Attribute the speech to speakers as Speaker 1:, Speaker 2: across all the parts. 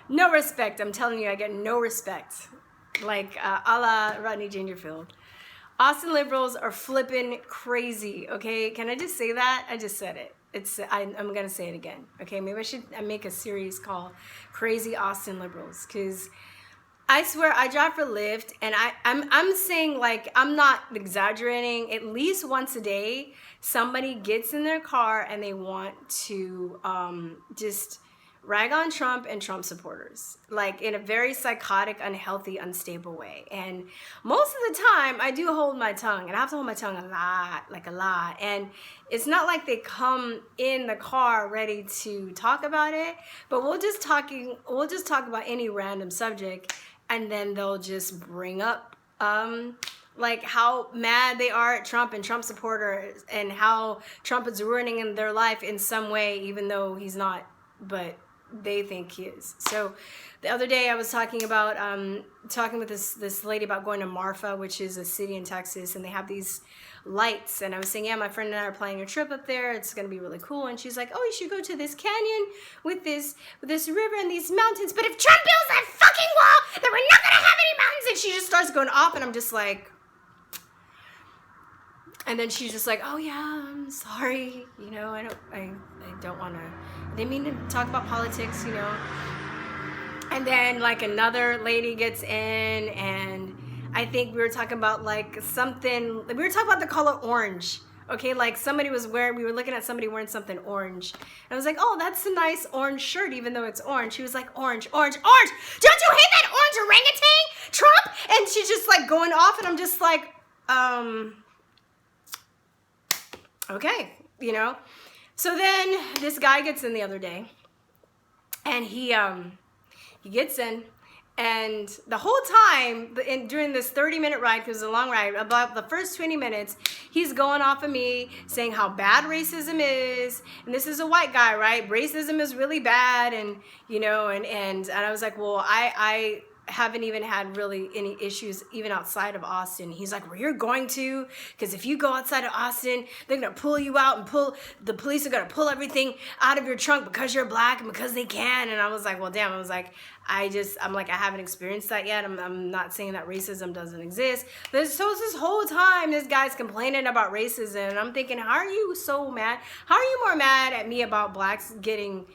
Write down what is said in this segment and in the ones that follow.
Speaker 1: No respect. I'm telling you, I get no respect. Like a la Rodney Dangerfield. Austin liberals are flipping crazy, okay? Can I just say that? I just said it. I'm going to say it again, okay? Maybe I should make a series called Crazy Austin Liberals, because I swear I drive for Lyft, and I'm saying, like, I'm not exaggerating. At least once a day, somebody gets in their car and they want to just rag on Trump and Trump supporters, like in a very psychotic, unhealthy, unstable way. And most of the time, I do hold my tongue, and I have to hold my tongue a lot. And it's not like they come in the car ready to talk about it, but we'll just talk about any random subject, and then they'll just bring up like how mad they are at Trump and Trump supporters, and how Trump is ruining their life in some way, even though he's not, but they think he is. So the other day I was talking about talking with this lady about going to Marfa, which is a city in Texas, and they have these lights, and I was saying, yeah, my friend and I are planning a trip up there, it's gonna be really cool. And she's like, oh, you should go to this canyon with this river and these mountains, but if Trump builds that fucking wall, then we're not gonna have any mountains. And she just starts going off, and I'm just like, and then she's just like, oh yeah, I'm sorry, you know, I don't want to, I didn't mean to talk about politics, you know. And then like another lady gets in, and I think we were talking about like something, we were talking about the color orange, okay, like somebody was wearing, we were looking at somebody wearing something orange, and I was like, oh, that's a nice orange shirt, even though it's orange. She was like, orange, don't you hate that orange orangutan, Trump? And she's just like going off, and I'm just like, okay, you know. So then this guy gets in the other day, and he gets in, and the whole time during this 30-minute ride, because it was a long ride, about the first 20 minutes, he's going off of me, saying how bad racism is, and this is a white guy, right? Racism is really bad, and you know, and I was like, well, I haven't even had really any issues even outside of Austin. He's like, well, you're going to, because if you go outside of Austin, they're gonna pull you out, and the police are gonna pull everything out of your trunk because you're black and because they can. And I was like, well, damn. I was like, I'm like, I haven't experienced that yet. I'm not saying that racism doesn't exist. So this whole time, this guy's complaining about racism, and I'm thinking, how are you so mad? How are you more mad at me about blacks getting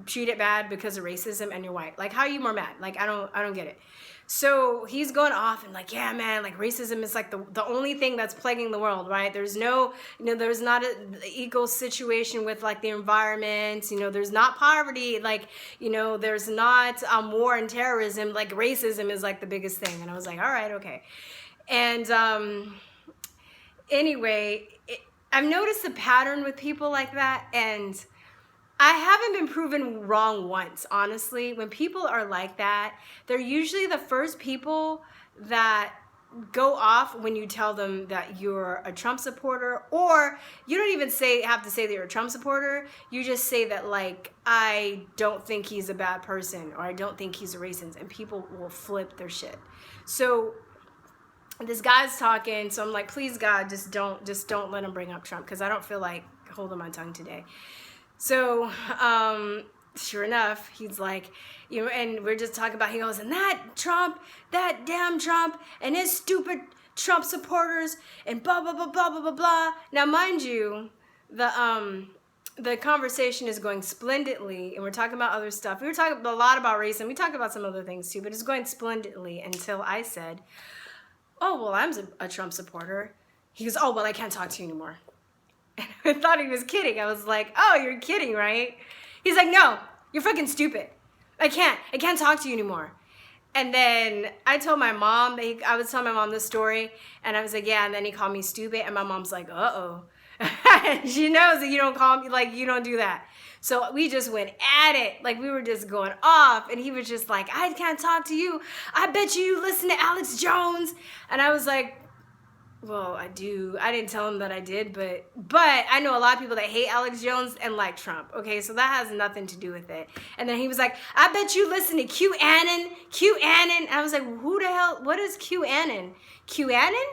Speaker 1: treated bad because of racism, and you're white? Like, how are you more mad? Like, I don't get it. So he's going off and like, yeah, man, like racism is like the only thing that's plaguing the world, right? There's no, you know, there's not an equal situation with like the environment, you know, there's not poverty, like, you know, there's not war and terrorism, like racism is like the biggest thing. And I was like, all right, okay. And anyway, I've noticed a pattern with people like that, and I haven't been proven wrong once, honestly. When people are like that, they're usually the first people that go off when you tell them that you're a Trump supporter, or you don't even have to say that you're a Trump supporter. You just say that, like, I don't think he's a bad person, or I don't think he's a racist, and people will flip their shit. So this guy's talking, so I'm like, please God, just don't let him bring up Trump, because I don't feel like holding my tongue today. So, sure enough, he's like, you know, and we're just talking about, he goes, and that damn Trump and his stupid Trump supporters and blah, blah, blah, blah, blah, blah, blah. Now, mind you, the conversation is going splendidly, and we're talking about other stuff. We were talking a lot about race, and we talked about some other things too, but it's going splendidly until I said, oh, well, I'm a Trump supporter. He goes, oh, well, I can't talk to you anymore. And I thought he was kidding. I was like, oh, you're kidding, right? He's like, no, you're fucking stupid. I can't talk to you anymore. And then I told my mom, I was telling my mom this story, and I was like, yeah, and then he called me stupid, and my mom's like, uh-oh. She knows that you don't call me, like, you don't do that. So we just went at it, like we were just going off, and he was just like, I can't talk to you. I bet you listen to Alex Jones. And I was like, well, I do. I didn't tell him that I did, but I know a lot of people that hate Alex Jones and like Trump. Okay, so that has nothing to do with it. And then he was like, I bet you listen to QAnon. And I was like, who the hell, what is QAnon? QAnon?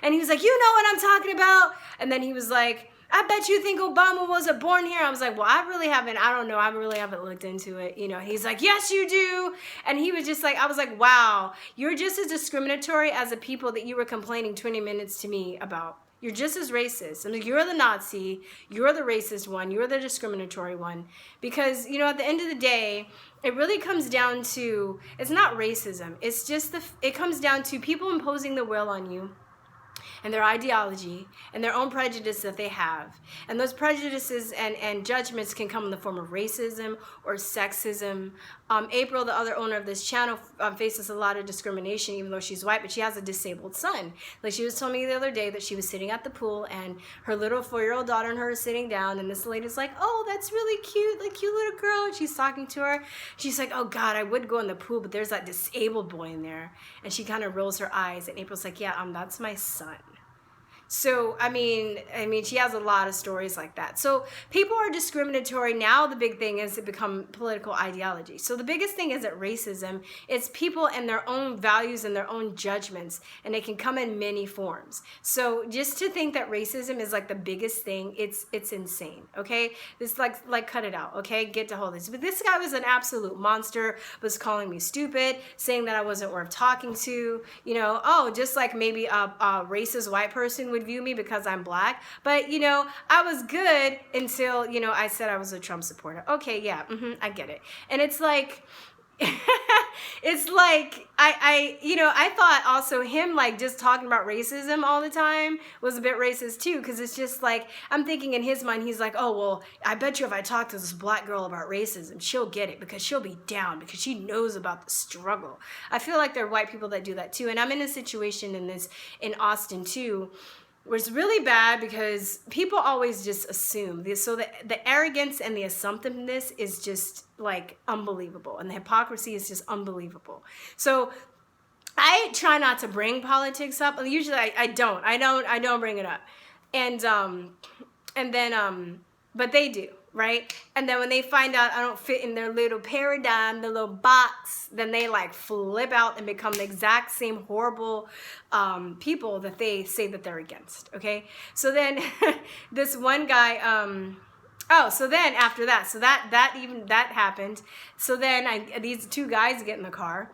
Speaker 1: And he was like, you know what I'm talking about. And then he was like, I bet you think Obama wasn't born here. I was like, well, I really haven't looked into it. You know, he's like, yes, you do. And he was just like, I was like, wow, you're just as discriminatory as the people that you were complaining 20 minutes to me about. You're just as racist. I'm like, you're the Nazi, you're the racist one, you're the discriminatory one. Because, you know, at the end of the day, it really comes down to, it's not racism. It's just, it comes down to people imposing the will on you, and their ideology and their own prejudice that they have. And those prejudices and judgments can come in the form of racism or sexism. April, the other owner of this channel, faces a lot of discrimination, even though she's white, but she has a disabled son. Like, she was telling me the other day that she was sitting at the pool and her little 4-year-old daughter and her are sitting down, and this lady's like, oh, that's really cute, like, cute little girl. And she's talking to her. She's like, oh God, I would go in the pool, but there's that disabled boy in there. And she kind of rolls her eyes, and April's like, yeah, that's my son. So, I mean, she has a lot of stories like that. So people are discriminatory. Now the big thing is to become political ideology. So the biggest thing isn't racism. It's people and their own values and their own judgments. And it can come in many forms. So just to think that racism is like the biggest thing, it's insane, okay? This like cut it out, okay? Get to hold this. But this guy was an absolute monster, was calling me stupid, saying that I wasn't worth talking to, you know, oh, just like maybe a racist white person would view me because I'm black. But, you know, I was good until, you know, I said I was a Trump supporter. Okay, yeah, I get it. And it's like, it's like, I thought also him like just talking about racism all the time was a bit racist too, because it's just like, I'm thinking in his mind, he's like, oh, well, I bet you if I talk to this black girl about racism, she'll get it because she'll be down because she knows about the struggle. I feel like there are white people that do that too. And I'm in a situation in Austin too, where it's really bad because people always just assume this. So the arrogance and the assumptiveness is just like unbelievable. And the hypocrisy is just unbelievable. So I try not to bring politics up. Usually I don't bring it up. But they do, right? And then when they find out I don't fit in their little paradigm, the little box, then they like flip out and become the exact same horrible people that they say that they're against, okay? So then this one guy, so then after that, so that happened. So then these two guys get in the car,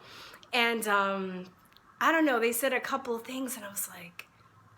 Speaker 1: and I don't know, they said a couple of things, and I was like,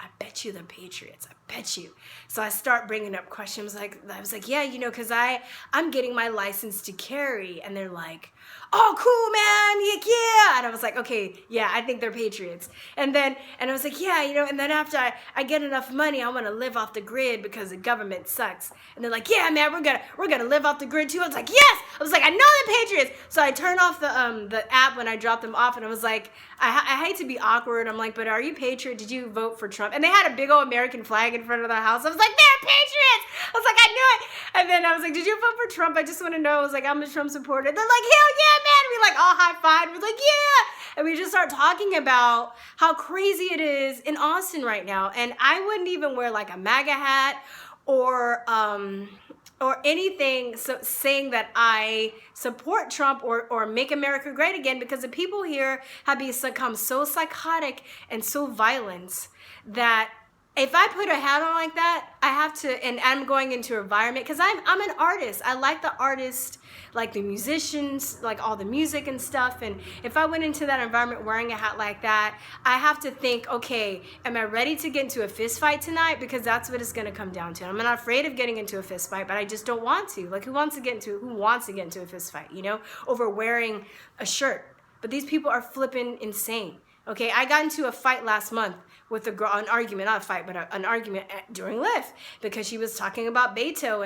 Speaker 1: I bet you the Patriots. I bet you. So I start bringing up questions. I was like, yeah, you know, because I'm getting my license to carry. And they're like, oh, cool, man. Yeah. And I was like, okay, yeah, I think they're Patriots. And I was like, yeah, you know, and then after I get enough money, I want to live off the grid because the government sucks. And they're like, yeah, man, we're gonna live off the grid too. I was like, yes. I was like, I know the Patriots. So I turned off the app when I dropped them off, and I was like, I hate to be awkward. I'm like, but are you Patriot? Did you vote for Trump? And they had a big old American flag in front of their house. I was like, they're Patriots. I was like, I knew it. And then I was like, did you vote for Trump? I just want to know. I was like, I'm a Trump supporter. They're like, hell yeah, man. We like all high five. We're like, yeah. And we just start talking about how crazy it is in Austin right now. And I wouldn't even wear like a MAGA hat or anything saying that I support Trump or make America great again, because the people here have become so psychotic and so violent that if I put a hat on like that, I have to, and I'm going into an environment, because I'm an artist. I like the artist, like the musicians, like all the music and stuff. And if I went into that environment wearing a hat like that, I have to think, okay, am I ready to get into a fist fight tonight? Because that's what it's going to come down to. I'm not afraid of getting into a fist fight, but I just don't want to. Like, who wants to get into a fist fight, you know, over wearing a shirt? But these people are flipping insane. Okay, I got into a fight last month with a girl, an argument, not a fight, but an argument during Lyft, because she was talking about Beto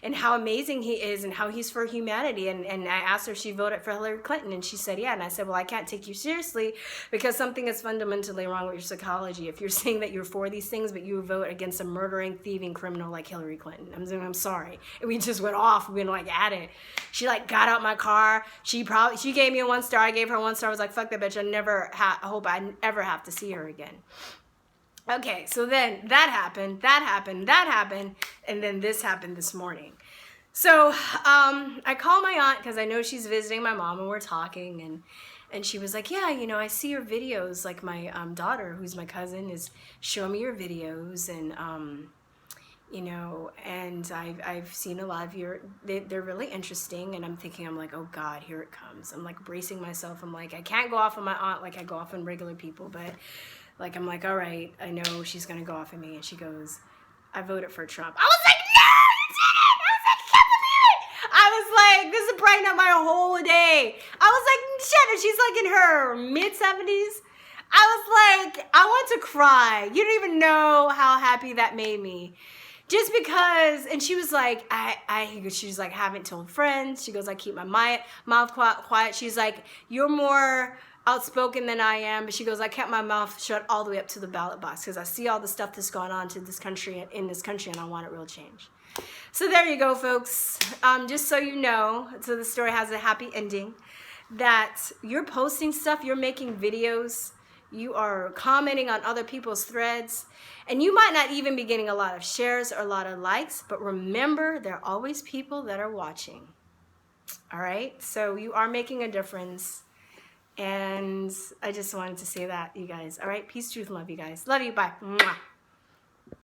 Speaker 1: and how amazing he is and how he's for humanity. And I asked her if she voted for Hillary Clinton, and she said, yeah. And I said, well, I can't take you seriously because something is fundamentally wrong with your psychology if you're saying that you're for these things, but you vote against a murdering, thieving criminal like Hillary Clinton. I'm sorry. And we just went off. We went like at it. She like got out my car. She gave me a 1 star. I gave her 1 star. I was like, fuck that bitch. I hope I never have to see her again. Okay, so then that happened, and then this happened this morning. So I call my aunt because I know she's visiting my mom, and we're talking, and she was like, yeah, you know, I see your videos. Like, my daughter, who's my cousin, is showing me your videos, and you know, and I've seen a lot of they're really interesting, and I'm thinking, I'm like, oh God, here it comes. I'm like bracing myself. I'm like, I can't go off on my aunt like I go off on regular people, but like, I'm like, all right, I know she's gonna go off on me. And she goes, I voted for Trump. I was like, no, you didn't. I was like, I can't believe it. I was like, this is brighten up my whole day. I was like, shit, and she's like in her mid-70s. I was like, I want to cry. You don't even know how happy that made me. Just because, and she was like, she's like, haven't told friends. She goes, I keep my mouth quiet. She's like, you're more outspoken than I am. But she goes, I kept my mouth shut all the way up to the ballot box because I see all the stuff that's gone on to this country, in this country, and I want a real change. So there you go, folks. Just so you know, so the story has a happy ending, that you're posting stuff, you're making videos, you are commenting on other people's threads, and you might not even be getting a lot of shares or a lot of likes, but remember, there are always people that are watching. All right? So you are making a difference, and I just wanted to say that, you guys. All right? Peace, truth, and love, you guys. Love you. Bye. Mwah.